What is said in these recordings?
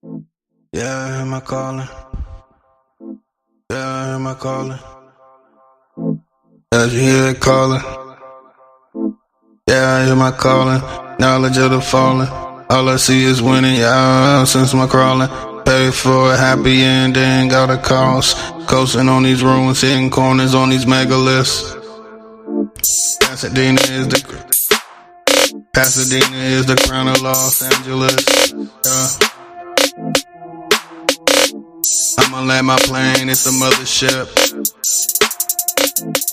Yeah, I hear my calling. Yeah, I hear my calling. Yeah, you hear it calling. Yeah, I hear my calling. Knowledge of the fallen. All I see is winning. Yeah, since my crawling. Paid for a happy ending, got a cost. Coasting on these ruins, hitting corners on these megaliths. Pasadena is the crown of Los Angeles. Yeah. I'ma land my plane, it's a mothership.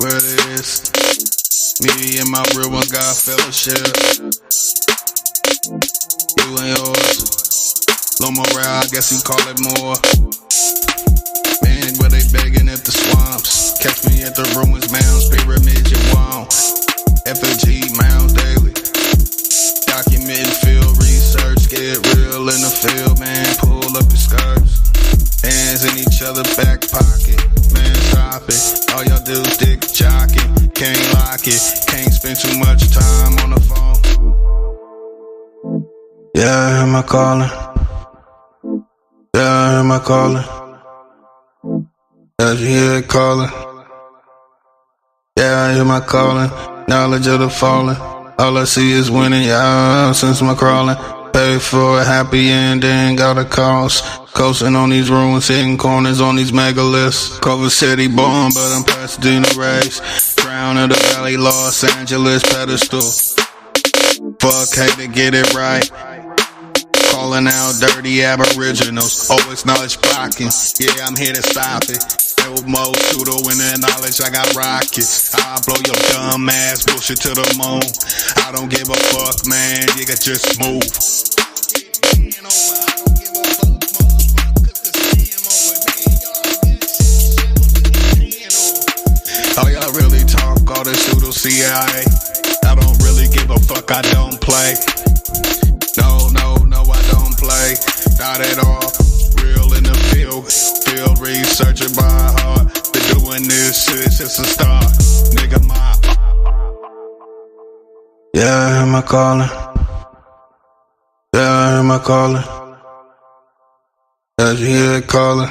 Where it is. Me and my real ones got fellowship. You and yours. Low morale, I guess you call it more. Man, where they begging at the swamps. Catch me at the ruins, mounds, pyramids, you want. FLG, mounds daily. Documenting field research, get real in the field, man. Pull up your skirts. Hands in each other back pocket. Man, stop it. All y'all do is dick jocking. Can't lock it. Can't spend too much time on the phone. Yeah, I hear my calling. Yeah, I hear my calling. Yeah, you hear it calling. Yeah, I hear my calling. Knowledge of the fallen. All I see is winning. Yeah, since my crawling. Paid for a happy ending, got a cost. Coasting on these ruins, hitting corners on these megaliths. Culver City born, but I'm Pasadena raised. Crown of the Valley, Los Angeles pedestal. Fuck, hate to get it right. Calling out dirty aboriginals, always knowledge blocking. Yeah, I'm here to stop it. No more pseudo in the knowledge, I got rockets. I'll blow your dumb ass bullshit to the moon. I don't give a fuck, man, you can just move. Oh, y'all really talk all this pseudo CIA? I don't really give a fuck, I don't play. No, I don't play. Not at all. Real in the field. Field researcher by heart. Been doing this shit since the start. Nigga, my. Yeah, I hear my calling. Yeah, I hear my calling. Yeah, you hear it calling.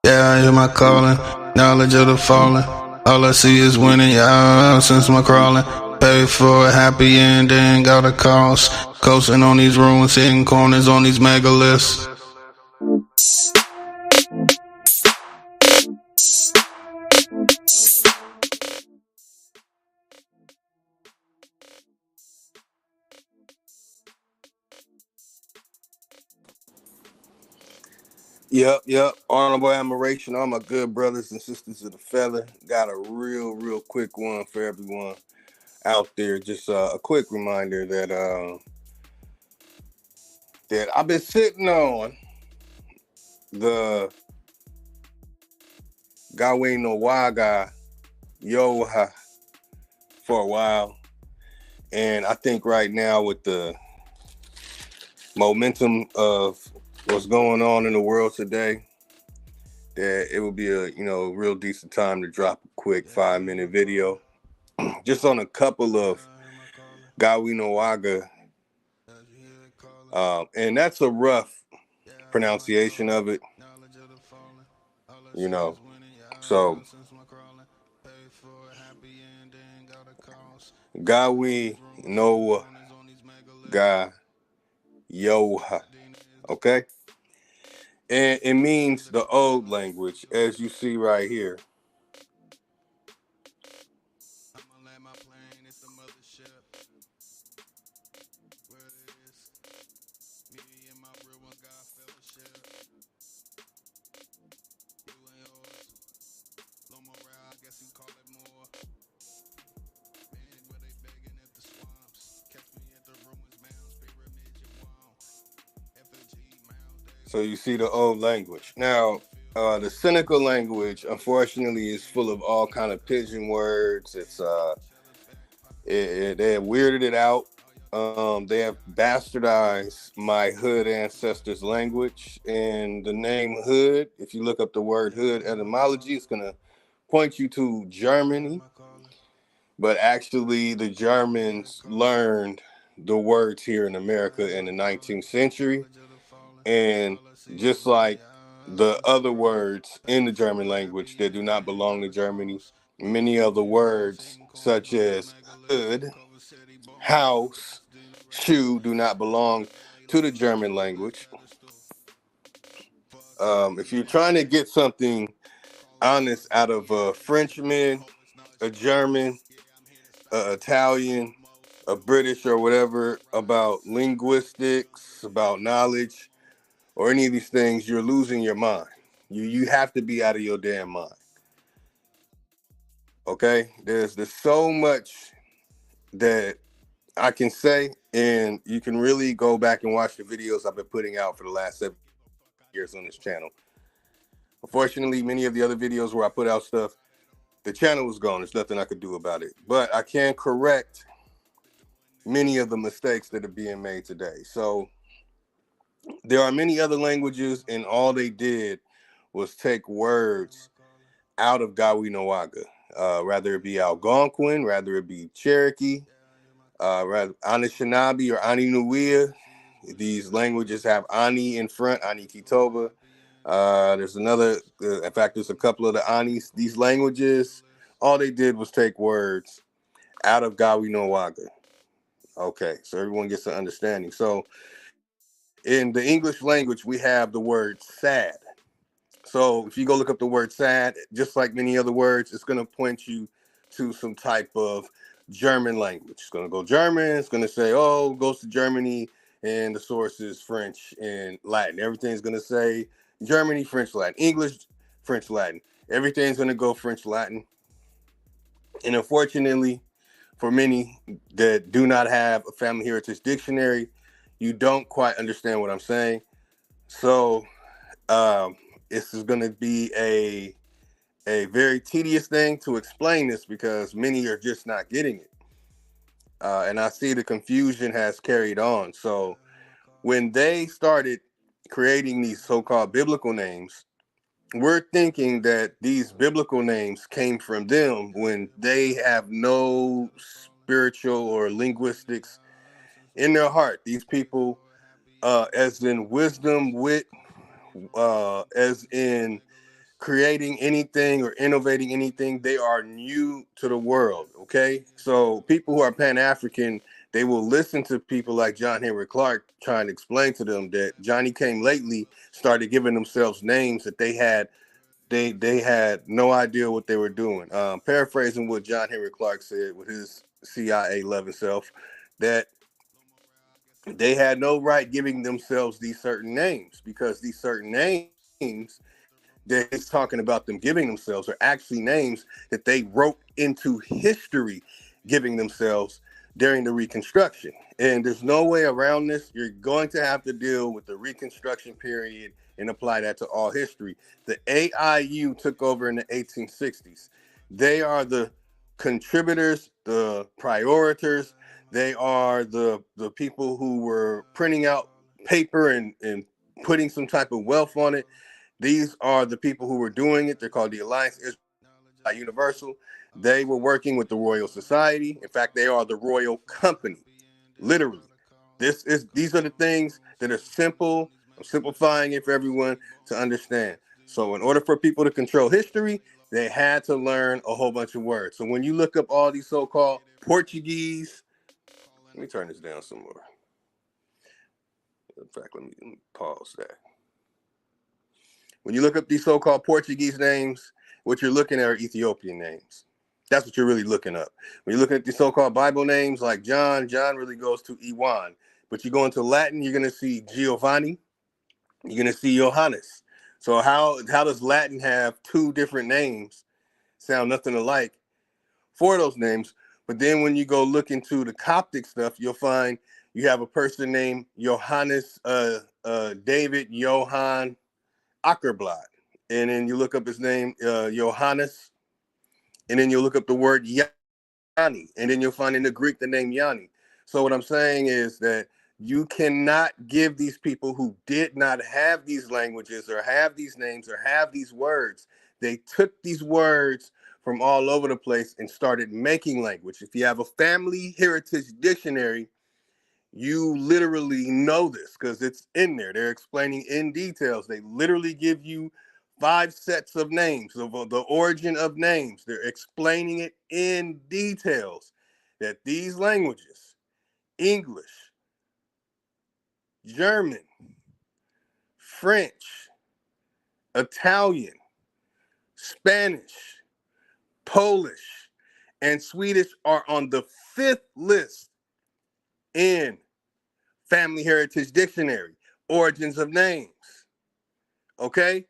Yeah, I hear my calling. Knowledge of the fallen. All I see is winning. Yeah, since my crawling. Paid for a happy ending, got a cost. Coasting on these ruins, hitting corners on these megaliths. Yep. Honorable admiration, all my good brothers and sisters of the feather. Got a real quick one for everyone out there. Just a quick reminder that I've been sitting on the Gawenöga Yoha for a while, and I think right now with the momentum of what's going on in the world today, that it would be a real decent time to drop a quick 5-minute video just on a couple of Gawenöga, and that's a rough pronunciation of it, you know. So Gawenöga Yoha, okay, and it means the old language, as you see right here. So you see the old language. Now, the Seneca language, unfortunately, is full of all kind of pigeon words. They have weirded it out. They have bastardized my hood ancestors' language, and the name hood. If you look up the word hood etymology, it's gonna point you to Germany. But actually, the Germans learned the words here in America in the 19th century. And just like the other words in the German language that do not belong to Germany, many other words such as hood, house, shoe do not belong to the German language. If you're trying to get something honest out of a Frenchman, a German, a Italian, a British, or whatever about linguistics, about knowledge, or any of these things, you're losing your mind. You have to be out of your damn mind. Okay? There's so much that I can say, and you can really go back and watch the videos I've been putting out for the last 7 years on this channel. Unfortunately, many of the other videos where I put out stuff, the channel was gone. There's nothing I could do about it. But I can correct many of the mistakes that are being made today. So there are many other languages, and all they did was take words out of Gawenöga, rather it be Algonquin, rather it be Cherokee, rather Anishinaabe or Aninuia. These languages have Ani in front, Ani Kitoba. There's another, in fact, there's a couple of the Anis. These languages, all they did was take words out of Gawenöga. Okay, so everyone gets an understanding. So in the English language, we have the word sad. So if you go look up the word sad, just like many other words, it's going to point you to some type of German language. It's going to go German. It's going to say, oh, it goes to Germany, and the source is French and Latin. Everything's going to say Germany, French, Latin, English, French, Latin. Everything's going to go French, Latin. And unfortunately, for many that do not have a family heritage dictionary, you don't quite understand what I'm saying. So this is going to be a very tedious thing to explain this because many are just not getting it. And I see the confusion has carried on. So when they started creating these so-called biblical names, we're thinking that these biblical names came from them when they have no spiritual or linguistics in their heart. These people, as in wisdom, wit, as in creating anything or innovating anything, they are new to the world. Okay, so people who are Pan-African, they will listen to people like John Henry Clark trying to explain to them that Johnny Came Lately started giving themselves names that they had no idea what they were doing. Paraphrasing what John Henry Clark said with his CIA loving self, that they had no right giving themselves these certain names because these certain names that he's talking about them giving themselves are actually names that they wrote into history giving themselves during the Reconstruction. And there's no way around this. You're going to have to deal with the Reconstruction period and apply that to all history. The AIU took over in the 1860s. They are the contributors, the prioritors. They are the people who were printing out paper and putting some type of wealth on it. These are the people who were doing it. They're called the Alliance Israelite Universal. They were working with the Royal Society. In fact, they are the royal company, literally. These are the things that are simple. I'm simplifying it for everyone to understand. So in order for people to control history, they had to learn a whole bunch of words. So when you look up all these so-called Portuguese, let me turn this down some more. In fact, let me pause that. When you look up these so-called Portuguese names, what you're looking at are Ethiopian names. That's what you're really looking up. When you're looking at these so-called Bible names like John really goes to Iwan. But you go into Latin, you're going to see Giovanni. You're going to see Johannes. So how does Latin have two different names, sound nothing alike, for those names? But then when you go look into the Coptic stuff, you'll find you have a person named Johannes David Johann Ackerblad. And then you look up his name, Johannes, and then you look up the word Yanni, and then you'll find in the Greek the name Yanni. So what I'm saying is that you cannot give these people who did not have these languages or have these names or have these words. They took these words from all over the place and started making language. If you have a family heritage dictionary, You literally know this because it's in there. They're explaining in details. They literally give you 5 sets of names, of the origin of names. They're explaining it in details that these languages, English, German, French, Italian, Spanish, Polish, and Swedish, are on the 5th list in Family Heritage Dictionary, origins of names. Okay?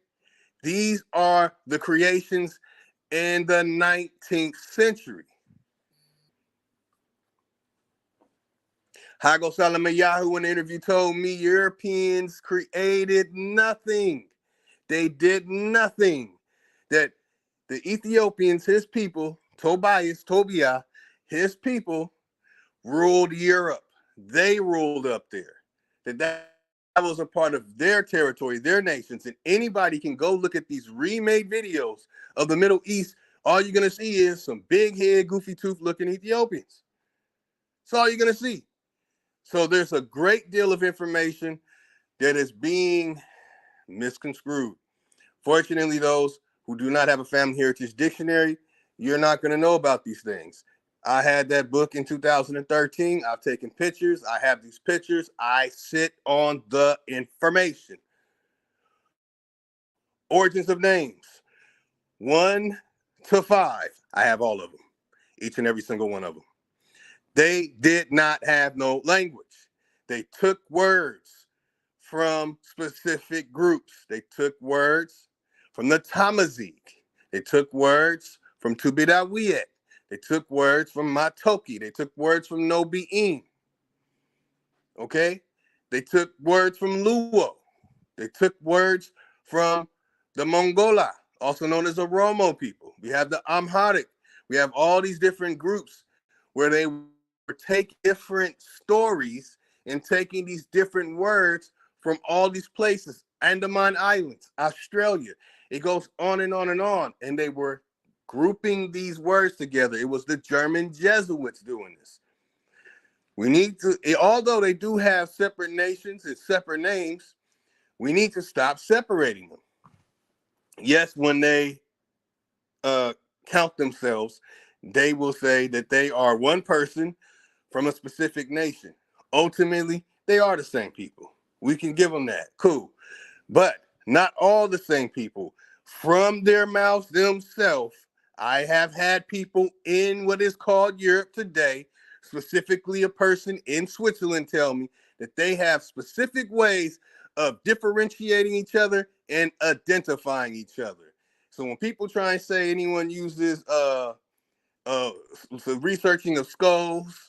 These are the creations in the 19th century. Hago Salamayahu in an interview told me Europeans created nothing. They did nothing. That the Ethiopians, his people, Tobiah, his people, ruled Europe. They ruled up there. That was a part of their territory, their nations. And anybody can go look at these remade videos of the Middle East. All you're going to see is some big head, goofy tooth looking Ethiopians. That's all you're going to see. So there's a great deal of information that is being misconstrued. Fortunately, those who do not have a family heritage dictionary, you're not going to know about these things. I had that book in 2013. I've taken pictures. I have these pictures. I sit on the information. Origins of names, 1 to 5. I have all of them, each and every single one of them. They did not have no language. They took words from specific groups. They took words from the Tamazight. They took words from Tubidawiet. They took words from Matoki. They took words from Nobi'in. Okay? They took words from Luo. They took words from the Mongola, also known as the Oromo people. We have the Amharic. We have all these different groups where they take different stories and taking these different words from all these places, Andaman Islands, Australia. It goes on and on and on. And they were grouping these words together. It was the German Jesuits doing this. We need to, although they do have separate nations and separate names, we need to stop separating them. Yes, when they count themselves, they will say that they are one person from a specific nation. Ultimately, they are the same people. We can give them that. Cool. But not all the same people. From their mouths themselves, I have had people in what is called Europe today, specifically a person in Switzerland, tell me that they have specific ways of differentiating each other and identifying each other. So when people try and say anyone uses researching of skulls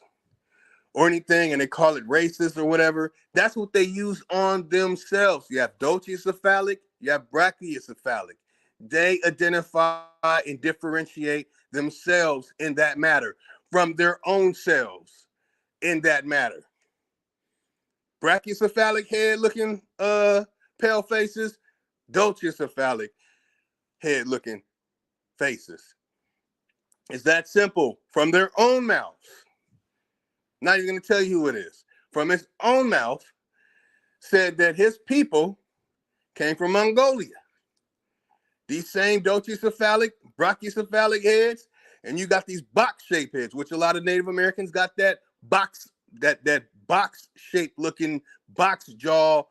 or anything and they call it racist or whatever, that's what they use on themselves. You have dolichocephalic, you have brachiocephalic. They identify and differentiate themselves in that matter from their own selves in that matter. Brachiocephalic head looking pale faces, dolichocephalic head looking faces. It's that simple. From their own mouths. Not even going to tell you who it is. From his own mouth, said that his people came from Mongolia. These same dolichocephalic, brachiocephalic heads, and you got these box-shaped heads, which a lot of Native Americans got that box box-shaped looking, box jaw,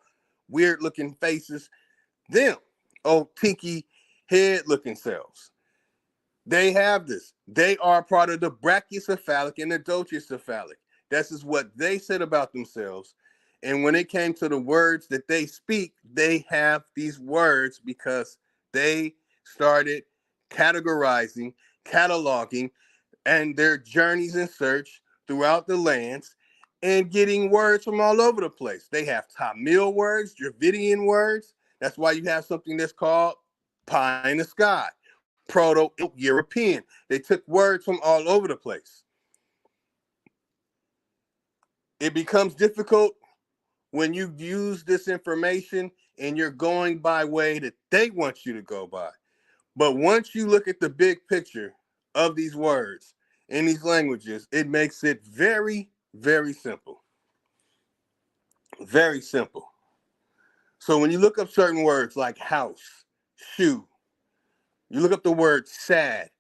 weird-looking faces. Them, tinky head-looking cells. They have this. They are part of the brachiocephalic and the dolichocephalic. This is what they said about themselves. And when it came to the words that they speak, they have these words because they started categorizing, cataloging, and their journeys in search throughout the lands and getting words from all over the place. They have Tamil words, Dravidian words. That's why you have something that's called pie in the sky, Proto-European. They took words from all over the place. It becomes difficult when you use this information and you're going by way that they want you to go by. But once you look at the big picture of these words in these languages, it makes it very, very simple. Very simple. So when you look up certain words like house, shoe, you look up the word sad.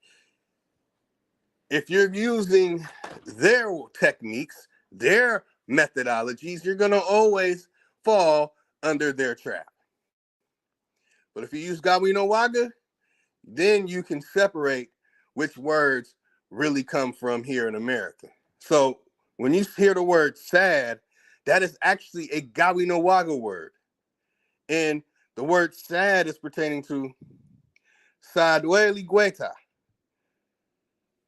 If you're using their techniques, their methodologies, you're going to always fall under their trap. But if you use Gawenöga, then you can separate which words really come from here in America. So when you hear the word sad, that is actually a Gawenöga word. And the word sad is pertaining to Sadweli Gueta.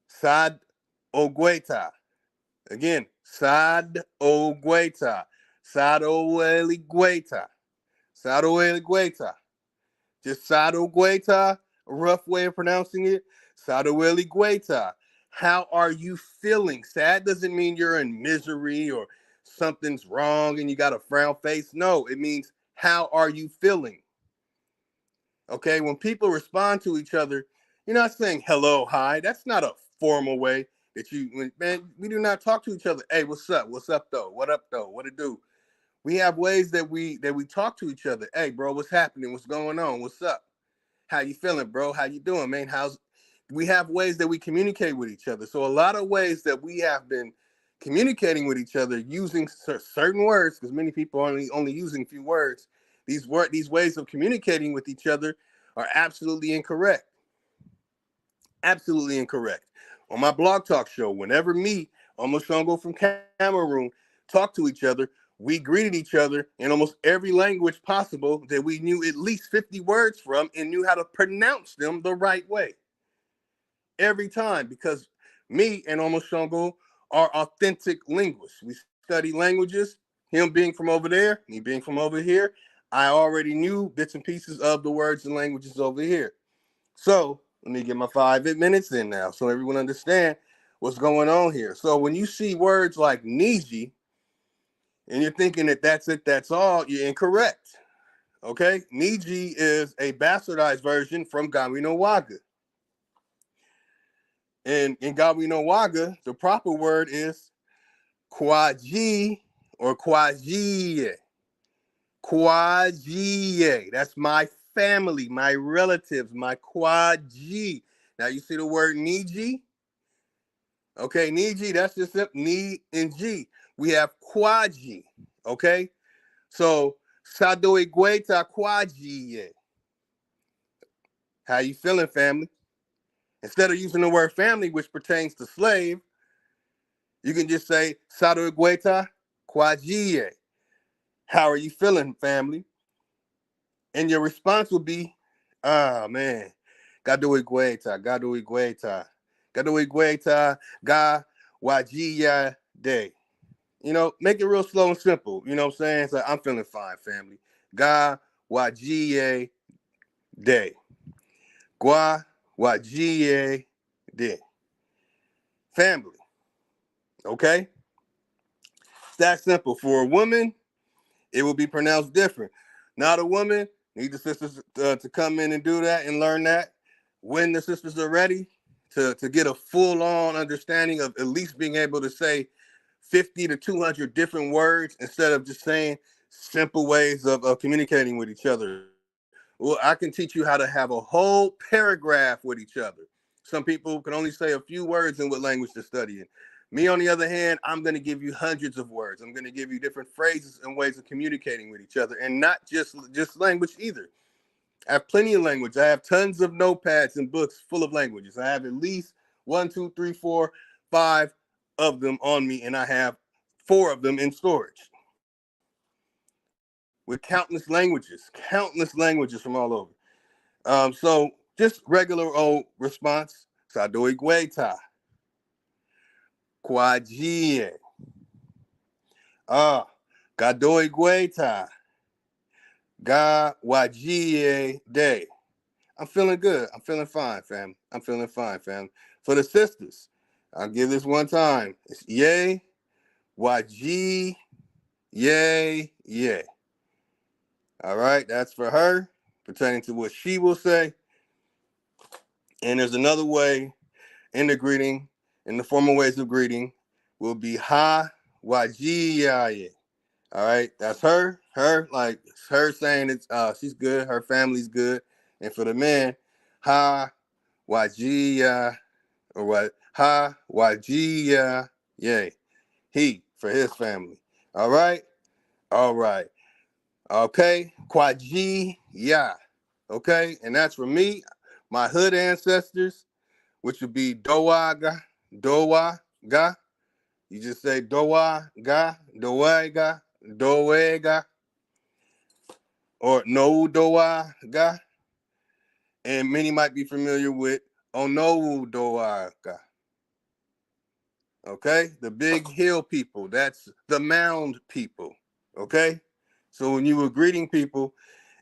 Sad Ogueta. Again, Sad Ogueta. Sadoweli Gueta. Sadoweli Gueta. Just Sado Gueta, a rough way of pronouncing it. Sadoweli Gueta. How are you feeling? Sad doesn't mean you're in misery or something's wrong and you got a frown face. No, it means how are you feeling? Okay, when people respond to each other, you're not saying hello, hi. That's not a formal way that man, we do not talk to each other. Hey, what's up? What's up though? What up though? What it do? We have ways that we talk to each other. Hey, bro, what's happening? What's going on? What's up? How you feeling, bro? How you doing, man? We have ways that we communicate with each other. So a lot of ways that we have been communicating with each other using certain words, because many people are only using a few words. These ways of communicating with each other are absolutely incorrect. Absolutely incorrect. On my blog talk show, whenever me, Omoshongo from Cameroon, talk to each other, we greeted each other in almost every language possible that we knew at least 50 words from and knew how to pronounce them the right way. Every time, because me and Omoshongo are authentic linguists. We study languages. Him being from over there, me being from over here, I already knew bits and pieces of the words and languages over here. So let me get my 5 minutes in now so everyone understand what's going on here. So when you see words like Niji and you're thinking that that's it, that's all, you're incorrect. Okay? Niji is a bastardized version from Gawenöga. And in Gawenöga, the proper word is Kwaji or Kwajiye. Kwajiye. That's my family, my relatives, my Kwaji. Now you see the word Niji? Okay, Niji, that's just Ni and G. We have Kwaji. Okay? So Sadoe Gueta Kwajiye. How you feeling, family? Instead of using the word family, which pertains to slave, you can just say Sadoe Gueta Kwajiye. How are you feeling, family? And your response will be, man, Gado Igueta, Gado Igueta, Gado Igueta, Ga Wajia Day. You know, make it real slow and simple. You know what I'm saying? So I'm feeling fine, family. Ga Wajia Day. Gua Wajia Day. Family. Okay? It's that simple. For a woman, it will be pronounced different. Not a woman, need the sisters to come in and do that and learn that. When the sisters are ready to get a full-on understanding of at least being able to say 50 to 200 different words instead of just saying simple ways of communicating with each other. Well, I can teach you how to have a whole paragraph with each other. Some people can only say a few words in what language they're studying. Me, on the other hand, I'm going to give you hundreds of words. I'm going to give you different phrases and ways of communicating with each other, and not just language either. I have plenty of language. I have tons of notepads and books full of languages. I have at least 1, 2, 3, 4, 5 of them on me, and I have 4 of them in storage with countless languages from all over. So just regular old response. Sadoi Gueta. Kwajie. Gadoi Gueta. Ga Wajie Day. I'm feeling good. I'm feeling fine, fam. I'm feeling fine, fam. For the sisters, I'll give this one time. It's yay, Waji, yay, yay. All right, that's for her, pertaining to what she will say. And there's another way in the greeting, in the formal ways of greeting, will be ha, waji, yaye. All right, that's her. Like her saying it's she's good, her family's good, and for the men, ha wajia or what ha wajia, yay, he for his family. All right, all right, okay, kwaji ya, okay, and that's for me, my hood ancestors, which would be doaga, doaga. You just say doaga, doega, doega or no doaga, and many might be familiar with ono doaga. Okay, the big hill people, that's the mound people. Okay, so when you were greeting people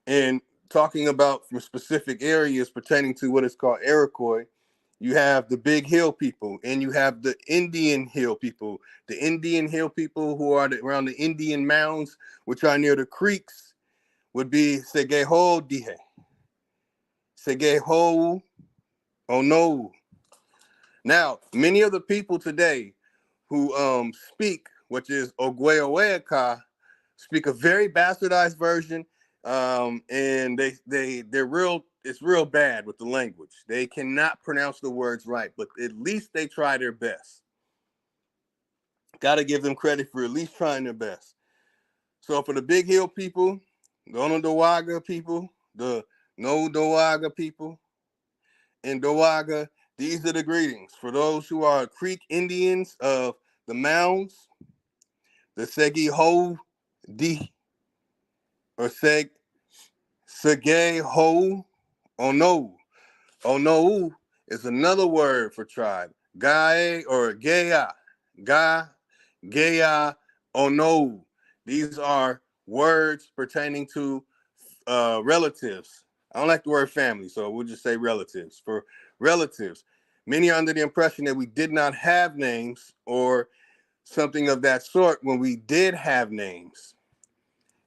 and talking about from specific areas pertaining to what is called Iroquois, you have the big hill people and you have the Indian hill people. The Indian hill people who are around the Indian mounds, which are near the creeks, would be Segeho Dihe. Segeho Ono. Now, many of the people today who speak, which is Ogweoweaka, speak a very bastardized version, and they're real. It's real bad with the language. They cannot pronounce the words right, but at least they try their best. Got to give them credit for at least trying their best. So for the Big Hill people, the Onondawaga people, the No Dowaga people, and Dowaga, these are the greetings. For those who are Creek Indians of the mounds, the Segi Ho Di or Sege Ho Ono. Ono is another word for tribe. Gae or Gea. Ga, Gea, Ono. These are words pertaining to relatives. I don't like the word family, so we'll just say relatives. For relatives, many are under the impression that we did not have names or something of that sort when we did have names.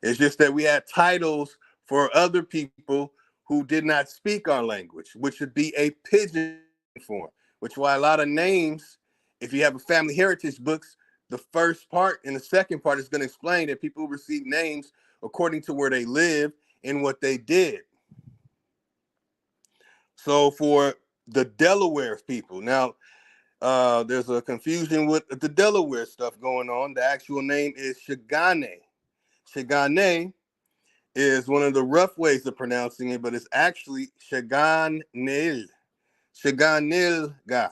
It's just that we had titles for other people who did not speak our language, which would be a pidgin form, which why a lot of names, if you have a family heritage books, the first part and the second part is going to explain that people receive names according to where they live and what they did. So for the Delaware people, now there's a confusion with the Delaware stuff going on. The actual name is Shigane. Shigane is one of the rough ways of pronouncing it, but it's actually Shaganil. Shaganilga.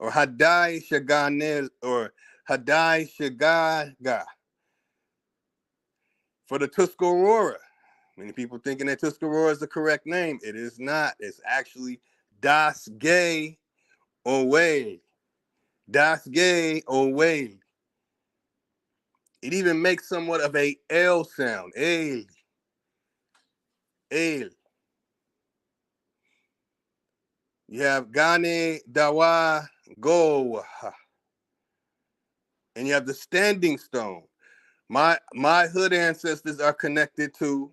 Or Hadai Shaganil or Hadai Shagaga. For the Tuscarora. Many people thinking that Tuscarora is the correct name. It is not. It's actually Das Gay Owe. Das Gay Owe. It even makes somewhat of a L sound. El. El. You have Gane Dawa Go. And you have the standing stone. My hood ancestors are connected to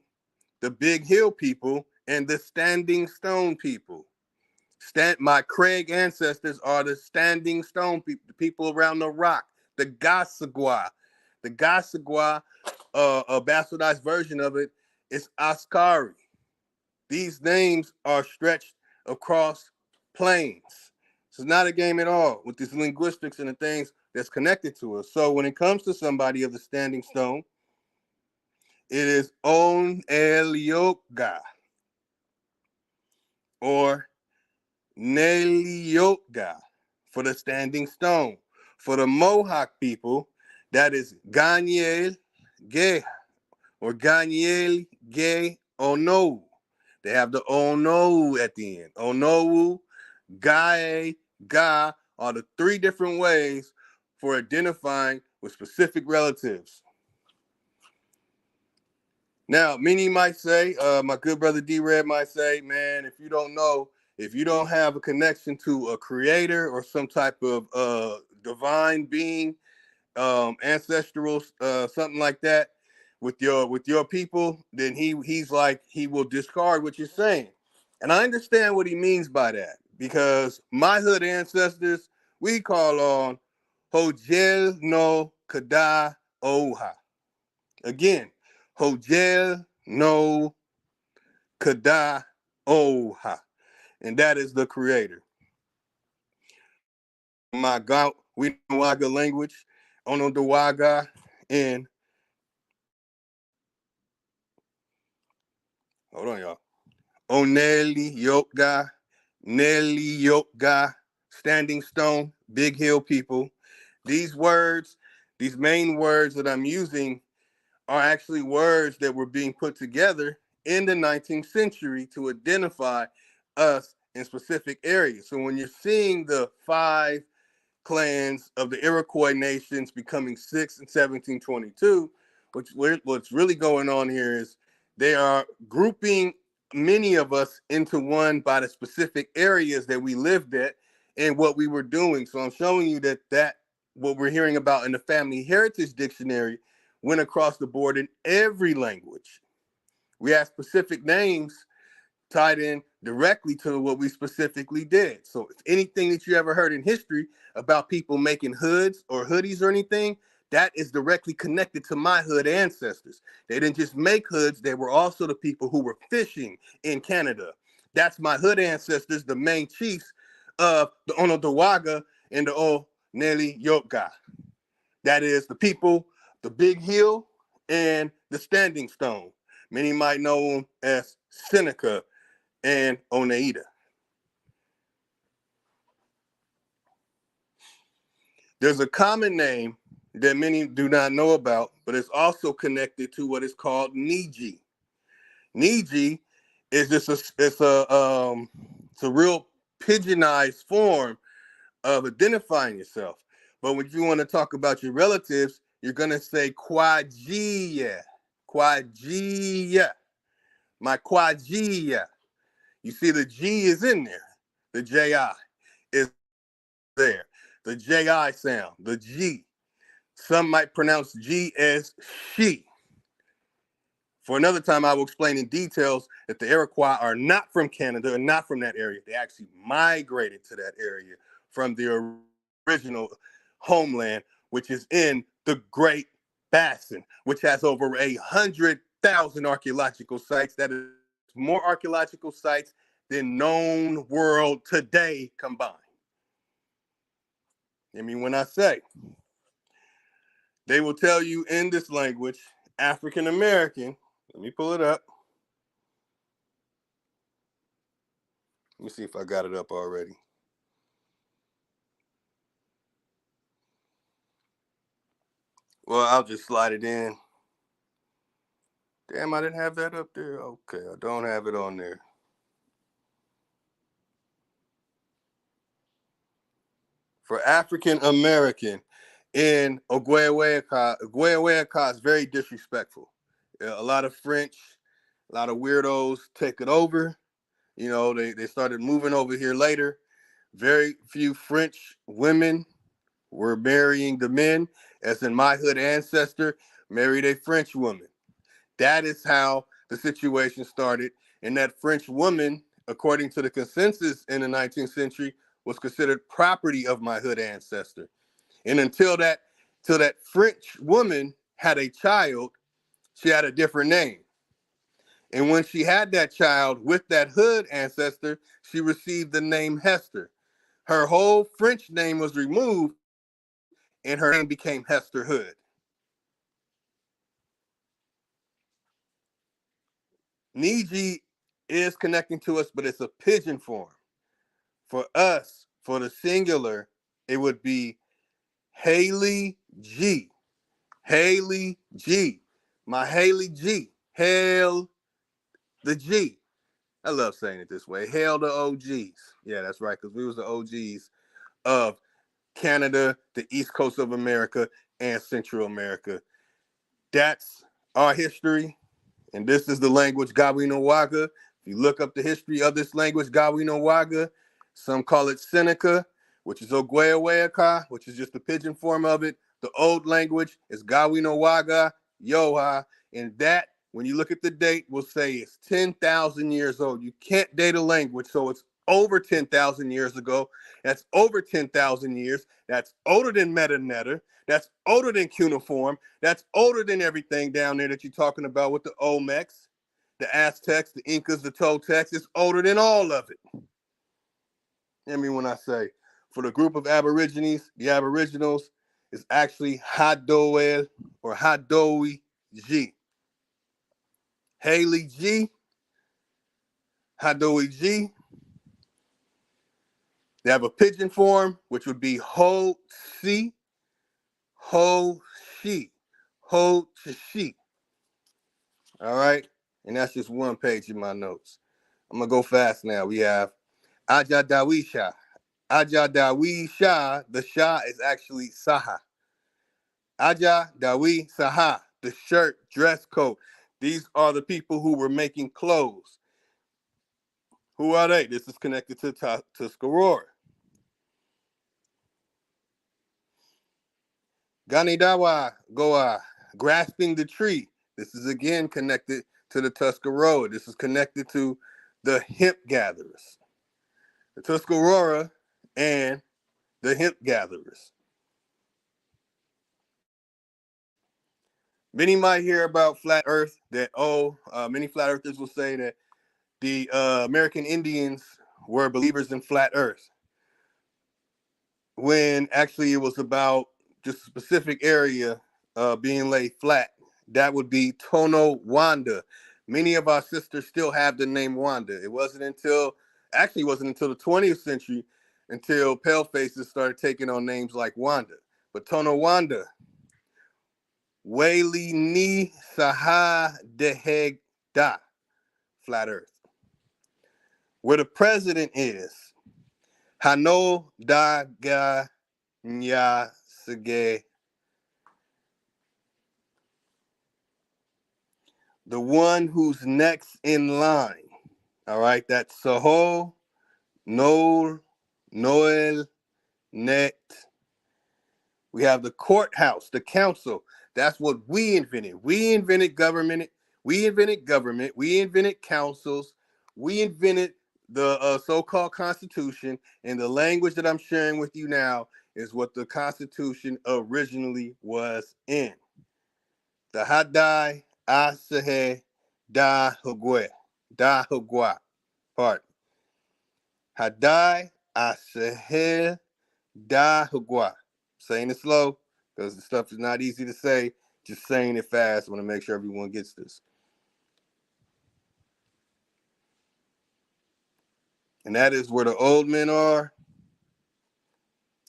the Big Hill people and the Standing Stone people. My Craig ancestors are the Standing Stone people, the people around the rock, the Gasagua. The Gasagua, a bastardized version of it, is Askari. These names are stretched across planes. It's not a game at all with these linguistics and the things that's connected to us. So when it comes to somebody of the Standing Stone, it is On Elioga or Nelioga for the Standing Stone. For the Mohawk people, that is Ganiel Ge or Ganiel Ge Ono. They have the Ono at the end. Ono, Gae, Ga are the three different ways for identifying with specific relatives. Now, many might say, my good brother D-Red might say, man, if you don't know, if you don't have a connection to a creator or some type of divine being, ancestral, something like that, with your people, then he's like he will discard what you're saying, and I understand what he means by that because my hood ancestors we call on Hojel no Kada Oha. Again, Hojel no Kada Oha. And that is the creator. My Gawenöga language, Onodawaga, and hold on, y'all. Oneli Yoga, Nelly Yoga, Standing Stone, Big Hill people. These words, these main words that I'm using are actually words that were being put together in the 19th century to identify us in specific areas. So when you're seeing the 5 clans of the Iroquois nations becoming 6 in 1722, what's really going on here is they are grouping many of us into one by the specific areas that we lived at and what we were doing. So I'm showing you that what we're hearing about in the Family Heritage Dictionary went across the board in every language. We have specific names tied in directly to what we specifically did. So if anything that you ever heard in history about people making hoods or hoodies or anything, that is directly connected to my hood ancestors. They didn't just make hoods, they were also the people who were fishing in Canada. That's my hood ancestors, the main chiefs of the Onodawaga and the Oneli Yoga. That is the people, the Big Hill and the Standing Stone. Many might know them as Seneca and Oneida. There's a common name that many do not know about, but it's also connected to what is called Niji. Niji is just it's a real pigeonized form of identifying yourself. But when you want to talk about your relatives, you're gonna say Kwajia, Kwajia, my Kwajia. You see the G is in there, the Ji is there. The JI sound, the G. Some might pronounce G as she. For another time, I will explain in details that the Iroquois are not from Canada and not from that area. They actually migrated to that area from the original homeland, which is in the Great Basin, which has over 100,000 archaeological sites. That is more archaeological sites than known world today combined. I mean, when I say they will tell you in this language, African American. Let me pull it up. Let me see if I got it up already. Well, I'll just slide it in. Damn, I didn't have that up there. Okay, I don't have it on there. For African American in Oguehueca is very disrespectful. A lot of French, a lot of weirdos take it over. You know, they started moving over here later. Very few French women were marrying the men, as in my hood ancestor married a French woman. That is how the situation started. And that French woman, according to the consensus in the 19th century, was considered property of my hood ancestor. And till that French woman had a child, she had a different name. And when she had that child with that hood ancestor, she received the name Hester. Her whole French name was removed and her name became Hester Hood. Niji is connecting to us, but it's a pigeon form. For us, for the singular, it would be Haley G. Haley G. My Haley G. Hail the G. I love saying it this way. Hail the OGs. Yeah, that's right, because we was the OGs of Canada, the East Coast of America, and Central America. That's our history. And this is the language Gawenöga. If you look up the history of this language, Gawenöga, some call it Seneca, which is Oguehueca, which is just the pidgin form of it. The old language is Gawenöga, Yoha, and when you look at the date, we'll say it's 10,000 years old. You can't date a language, so it's over 10,000 years ago. That's over 10,000 years. That's older than Meta Netter. That's older than cuneiform. That's older than everything down there that you're talking about with the Olmecs, the Aztecs, the Incas, the Toltecs. It's older than all of it. I mean, when I say for the group of Aborigines, the Aboriginals is actually Hadoel or Hadoe G. Haley G, Hadoe G. They have a pigeon form, which would be Ho Si, Ho Shi, Ho Chi. All right. And that's just one page in my notes. I'm going to go fast now. We have Aja Dawisha. Aja Dawisha, the Shah is actually Saha. Aja Dawi Saha, the shirt, dress code. These are the people who were making clothes. Who are they? This is connected to Tuscarora. Ganidawa Goa, grasping the tree. This is again connected to the Tuscarora. This is connected to the hemp gatherers. The Tuscarora and the hemp gatherers. Many might hear about flat earth that, many flat earthers will say that the American Indians were believers in flat earth, when actually it was about just a specific area being laid flat. That would be Tono Wanda. Many of our sisters still have the name Wanda. It wasn't until the 20th century until pale faces started taking on names like Wanda. But Tono Wanda, Whaley Ni Saha Deheg Da, flat earth. Where the president is, Hano Da Ga Nya Sige, the one who's next in line. All right, that's Saho, Noel, Net. We have the courthouse, the council. That's what we invented. We invented government. We invented government. We invented councils. We invented the so-called Constitution. And the language that I'm sharing with you now is what the Constitution originally was in. The Hadai Asahe Da Hugwe. Da Hugwa. Pardon. Hadai Asahe Da Hugwa. Saying it slow because the stuff is not easy to say. Just saying it fast. I want to make sure everyone gets this. And that is where the old men are.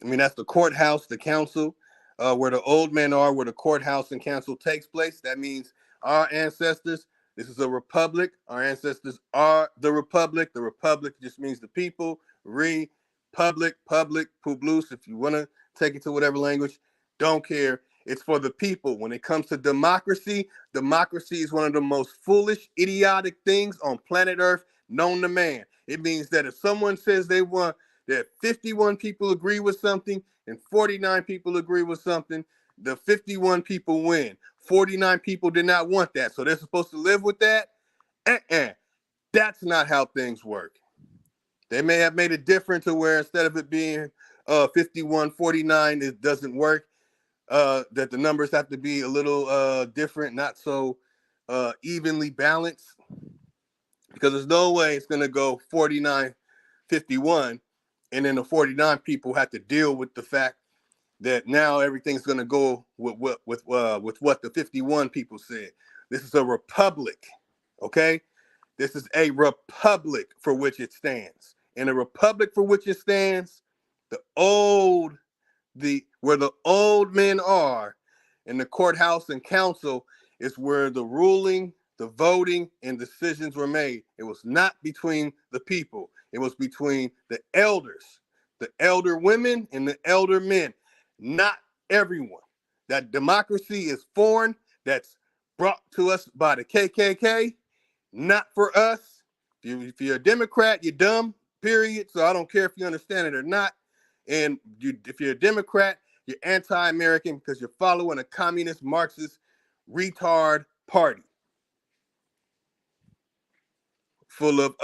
I mean, that's the courthouse, the council, where the old men are, where the courthouse and council takes place. That means our ancestors, this is a republic. Our ancestors are the republic. The republic just means the people. Republic, public, publius, if you want to take it to whatever language, don't care. It's for the people. When it comes to democracy, democracy is one of the most foolish, idiotic things on planet Earth known to man. It means that if someone says they want that 51 people agree with something and 49 people agree with something, the 51 people win. 49 people did not want that, so they're supposed to live with that? That's not how things work. They may have made it different to where instead of it being 51-49, it doesn't work. That the numbers have to be a little different, not so evenly balanced, because there's no way it's going to go 49-51 and then the 49 people have to deal with the fact that now everything's going to go with what the 51 people said. This is a republic, okay? This is a republic for which it stands. And a republic for which it stands, where the old men are, and the courthouse and council is where the ruling, the voting, and decisions were made. It was not between the people. It was between the elders, the elder women, and the elder men. Not everyone. That democracy is foreign. That's brought to us by the KKK. Not for us. If you're a Democrat, you're dumb, period. So I don't care if you understand it or not. And if you're a Democrat, you're anti-American because you're following a communist, Marxist, retard party. full of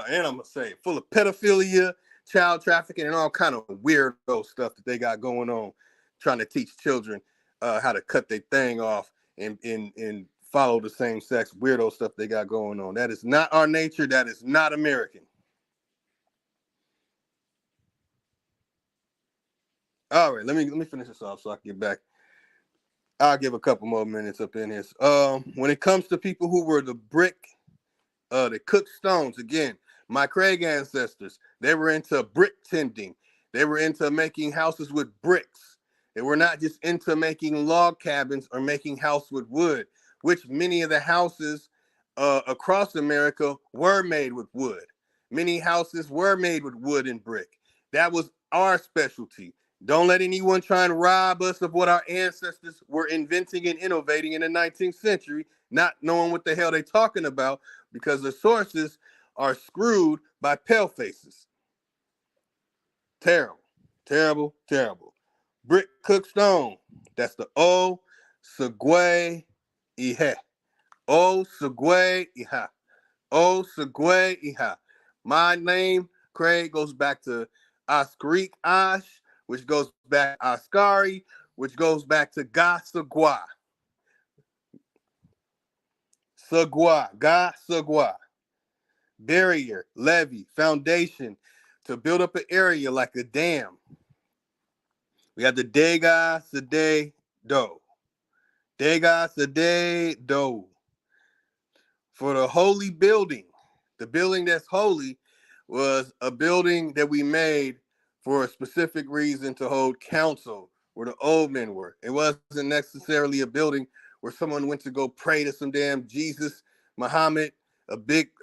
and I'm gonna say full of pedophilia, child trafficking, and all kind of weirdo stuff that they got going on, trying to teach children how to cut their thing off and follow the same sex weirdo stuff they got going on. That is not our nature. That is not American. All right, let me finish this off so I can get back. I'll give a couple more minutes up in here. When it comes to people who were the cooked stones, again, my Craig ancestors, they were into brick tending. They were into making houses with bricks. They were not just into making log cabins or making house with wood, which many of the houses across America were made with wood. Many houses were made with wood and brick. That was our specialty. Don't let anyone try and rob us of what our ancestors were inventing and innovating in the 19th century, not knowing what the hell they're talking about, because the sources are screwed by pale faces. Terrible, terrible, terrible. Brick cooked stone. That's the O Segwe Ihe. O Segwe Iha. O Segwe Iha. My name, Craig, goes back to Oscarik Ash, which goes back to Ascari, which goes back to Ga Sagwa. Sagwa, Ga Sagwa. Barrier, levee, foundation to build up an area like a dam. We have the Dega Sade Do. Dega Sade Do. For the holy building, the building that's holy was a building that we made for a specific reason to hold council where the old men were. It wasn't necessarily a building where someone went to go pray to some damn Jesus, Muhammad, a big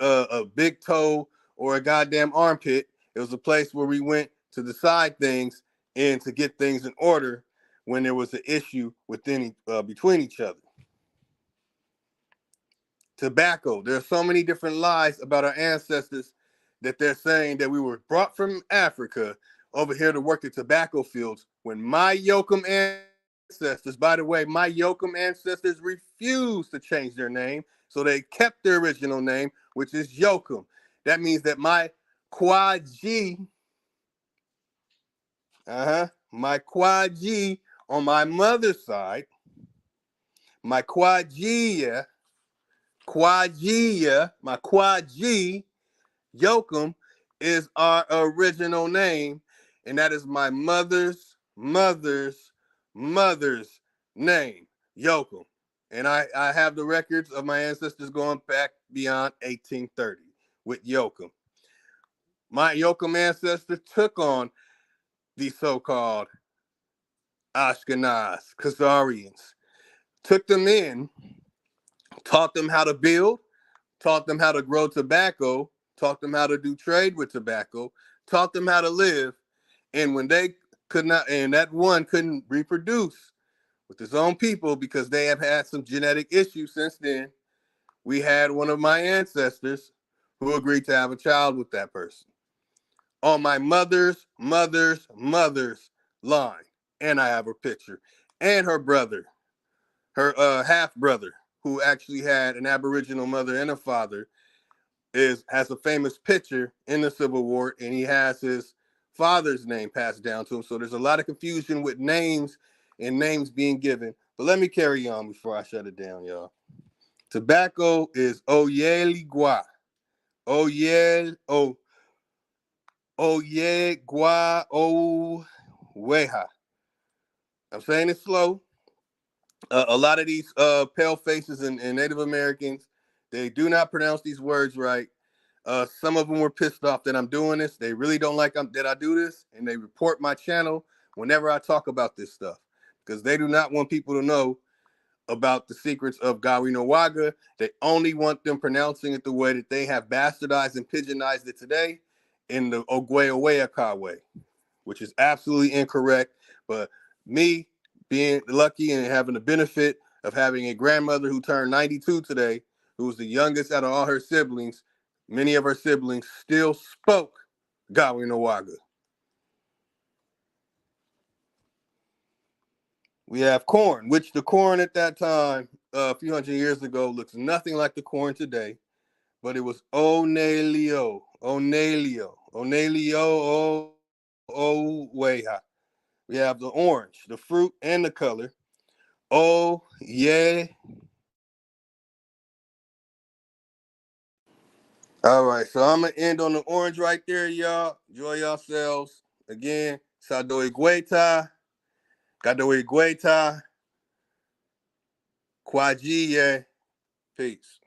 toe, or a goddamn armpit. It was a place where we went to decide things and to get things in order when there was an issue within between each other. Tobacco. There are so many different lies about our ancestors that they're saying that we were brought from Africa over here to work the tobacco fields when my Yokum ancestors, by the way, my Yokum ancestors refused to change their name. So they kept their original name, which is Yokum. That means that my Kwaji, my Kwaji on my mother's side, my Kwajia, my Kwaji, Yokum is our original name, and that is my mother's name, Yokum. And I have the records of my ancestors going back beyond 1830 with Yokum. My Yokum ancestors took on the so-called Ashkenaz, Khazarians, took them in, taught them how to build, taught them how to grow tobacco, taught them how to do trade with tobacco, taught them how to live. And when they could not, and that one couldn't reproduce with his own people because they have had some genetic issues since then, we had one of my ancestors who agreed to have a child with that person on my mother's line. And I have her picture. And her brother, her half brother, who actually had an Aboriginal mother and a father, has a famous picture in the Civil War, and he has his father's name passed down to him. So there's a lot of confusion with names and names being given. But let me carry on before I shut it down, y'all. Tobacco is Oyeligua. Oyegua Oweha. I'm saying it slow. A lot of these pale faces and Native Americans, they do not pronounce these words right. Some of them were pissed off that I'm doing this. They really don't like that I do this, and they report my channel whenever I talk about this stuff because they do not want people to know about the secrets of Gawenöga. They only want them pronouncing it the way that they have bastardized and pigeonized it today in the Ogweoweaka way, which is absolutely incorrect. But me being lucky and having the benefit of having a grandmother who turned 92 today, who was the youngest out of all her siblings, many of her siblings still spoke Gawenöga. We have corn, which the corn at that time, a few hundred years ago, looks nothing like the corn today. but it was Onelio. Weha. We have the orange, the fruit, and the color. Oh, yeah. All right, so I'm going to end on the orange right there, y'all. Enjoy yourselves. Again, Sado Igueta, Gado Igueta, Kwaji, yeah. Peace.